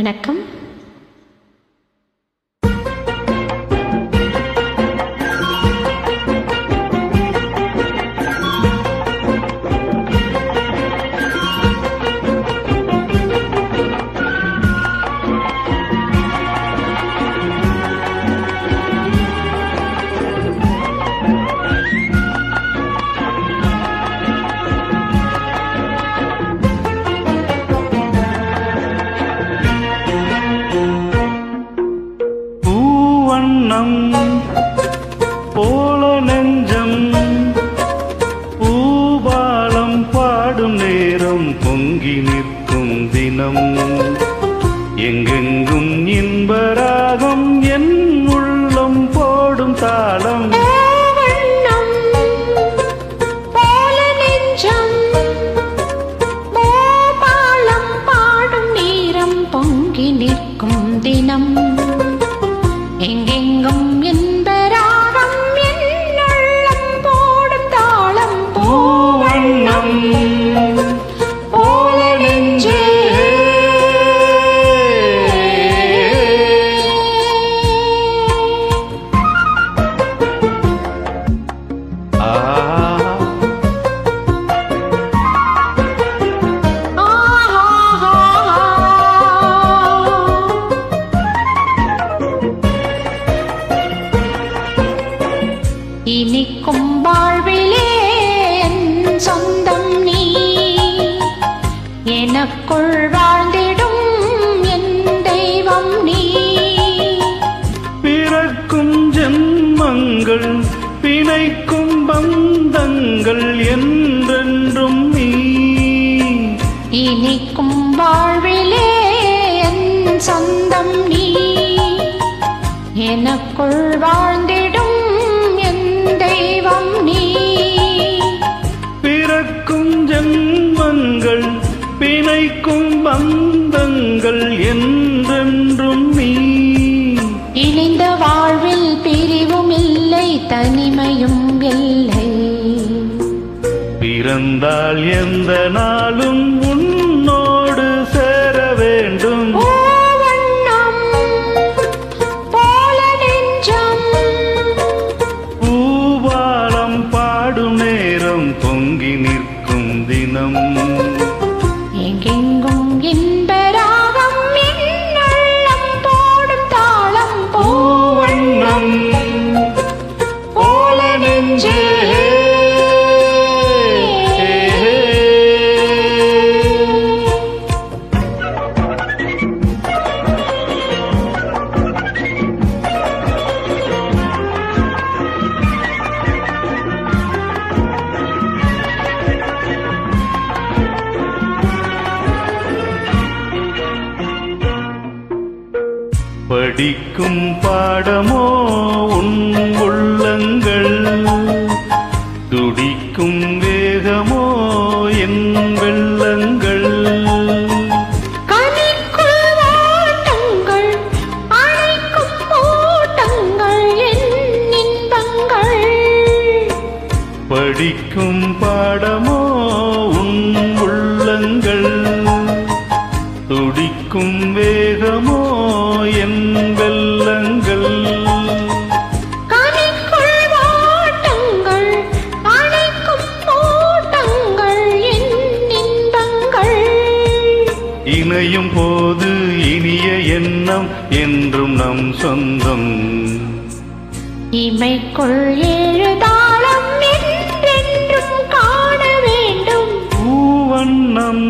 வணக்கம். போல நெஞ்சம் பூபாலம் பாடும் நேரம் பொங்கி நிற்கும் தினம் எங்கெங்கும் இன்பராகம் என் உள்ளம் போடும் தாளம் பொங்கி நிற்கும் தினம் எங்கெங்கும் இன்பராகம் என் உள்ளம் போடும் தாளம் பூவண்ணம் போல நெஞ்சே. இனிக்கும் வாழ்விலே என் சொந்தம் நீ எனக்குள் வாழ்ந்திடும் என் தெய்வம் நீ. பிறக்கும் ஜென்மங்கள் பிணைக்கும் பந்தங்கள் என்றென்றும் நீ. இனிக்கும் வாழ்விலே என் சொந்தம் நீ எனக்குள் வாழ்ந்திடும் தெய்வம் நீ. பிறக்கும் ஜென்மங்கள் பிணைக்கும் பந்தங்கள் என்றென்றும் நீ. இணைந்த வாழ்வில் பிரிவும் இல்லை தனிமையும் இல்லை. பிறந்தால் எந்த நாளும் உன்னோடு சேர வேண்டும். பொங்கி நிற்கும் தினம் எங்கெங்கும் இன்பராகம் என் உள்ளம் போடும் தாளம் பூவண்ணம் போல நெஞ்சே. படிக்கும் பாடமோ உன் உள்ளங்கள் துடிக்கும் வேகமோ என் வெள்ளங்கள். படிக்கும் பாடமோ உன் உள்ளங்கள் துடிக்கும் வேகமோ என் வெள்ளங்கள். இணையும் போது இனிய எண்ணம் என்றும் நம் சொந்தம். இமைக்குள் எழுதாளம் என்றென்றும் காண வேண்டும் பூவண்ணம்